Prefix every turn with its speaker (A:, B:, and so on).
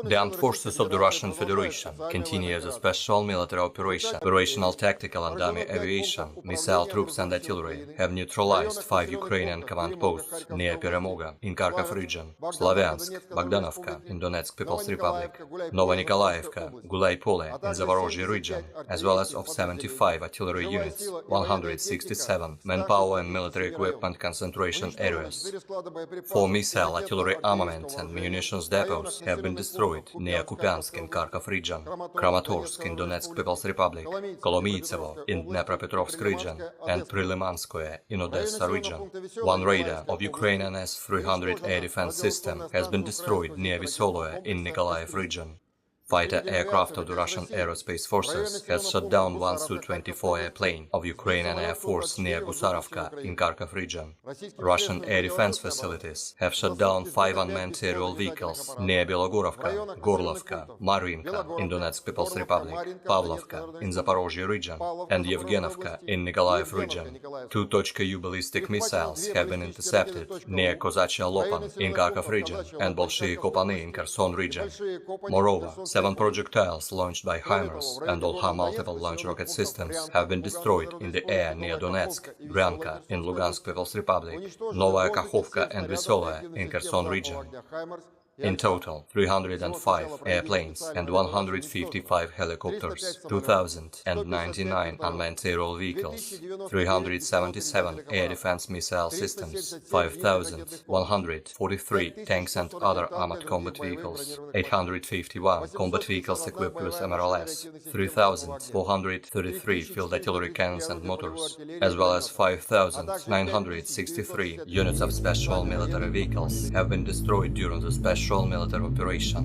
A: The armed forces of the Russian Federation continue as a special military operation. Operational tactical and army aviation, missile troops and artillery have neutralized 5 Ukrainian command posts near Peremoga in Kharkov region, Slavyansk, Bogdanovka in Donetsk People's Republic, Novonikolaevka, Gulay-Pole in Zaporozhye region, as well as of 75 artillery units, 167 manpower and military equipment concentration areas. 4 missile artillery armament and munitions depots have been destroyed near Kupiansk in Kharkov region, Kramatorsk in Donetsk People's Republic, Kolomytsevo in Dnepropetrovsk region, and Prilimanskoye in Odessa region. 1 radar of Ukrainian S-300A defense system has been destroyed near Visoloye in Nikolaev region. Fighter aircraft of the Russian Aerospace Forces has shot down one Su-24 airplane of Ukrainian Air Force near Gusarovka in Kharkov region. Russian air defense facilities have shot down 5 unmanned aerial vehicles near Belogorovka, Gorlovka, Marvinka in Donetsk People's Republic, Pavlovka in Zaporozhye region, and Yevgenovka in Nikolaev region. 2 .U ballistic missiles have been intercepted near Kozachya Lopan in Kharkov region and Bolshie Kopany in Kherson region. Moreover, 7 projectiles launched by HIMARS and Olha multiple launch rocket systems have been destroyed in the air near Donetsk, Bryanka in Lugansk People's Republic, Novaya Kakhovka and Veselaya in Kherson region. In total, 305 airplanes and 155 helicopters, 2,099 unmanned aerial vehicles, 377 air defense missile systems, 5,143 tanks and other armored combat vehicles, 851 combat vehicles equipped with MRLS, 3,433 field artillery cannons and motors, as well as 5,963 units of special military vehicles have been destroyed during the special military operation.